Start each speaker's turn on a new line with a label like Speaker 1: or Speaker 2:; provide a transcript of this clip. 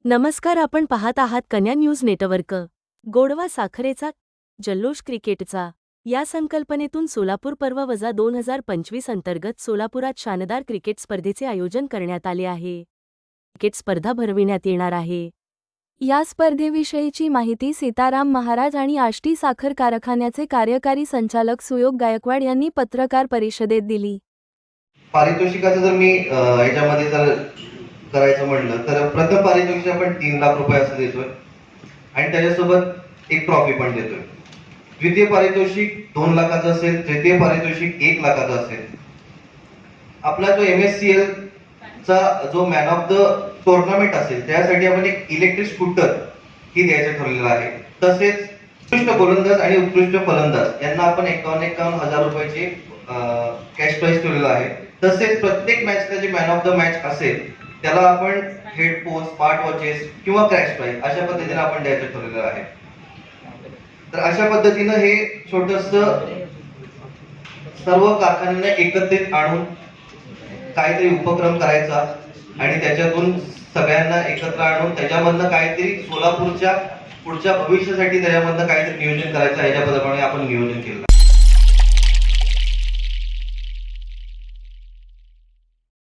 Speaker 1: नमस्कार, आपण पाहत आहात कन्या न्यूज नेटवर्क. गोडवा साखरेचा जल्लोष क्रिकेटचा या संकल्पनेतून सोलापूर पर्व वजा 2025 अंतर्गत सोलापुरात शानदार क्रिकेट स्पर्धेचे आयोजन करण्यात आले आहे. क्रिकेट स्पर्धा भरविण्यात येणार आहे. या स्पर्धेविषयीची माहिती सीताराम महाराज आणि आष्टी साखर कारखान्याचे कार्यकारी संचालक सुयोग गायकवाड यांनी पत्रकार परिषदेत दिली.
Speaker 2: पारितोषिकाचं जर मी याच्यामध्ये जर करायचं म्हणलं तर प्रथम पारितोषिक आपण 3 लाख रुपये असं देतोय आणि त्याच्यासोबत एक ट्रॉफी पण देतोय. द्वितीय पारितोषिक 2 लाखाचं असेल, तृतीय पारितोषिक 1 लाखाचं असेल. आपला जो MSCL चा जो मॅन ऑफ द टुर्नामेंट असेल त्यासाठी आपण एक इलेक्ट्रिक स्कूटर ही द्यायचं ठरलेलं आहे. तसेच उत्कृष्ट गोलंदाज आणि उत्कृष्ट फलंदाज यांना आपण 51 हजार रुपयाचे कॅश प्राइज ठेवलेलं आहे. तसेच प्रत्येक मॅचला जे मॅन ऑफ द मॅच असेल त्याला आपण हेडफोन, स्मार्ट वॉचेस किंवा क्रॅश प्राइज अशा पद्धतीने आपण द्यायचं ठरलेलं आहे. तर अशा पद्धतीनं हे छोटस सर्व कारखान्यांना एकत्रित आणून काहीतरी उपक्रम करायचा आणि त्याच्यातून सगळ्यांना एकत्र आणून त्याच्यामधनं काहीतरी सोलापूरच्या पुढच्या भविष्यासाठी त्याच्यामधनं काहीतरी नियोजन करायचं, याच्याप्रमाणे आपण नियोजन केलं.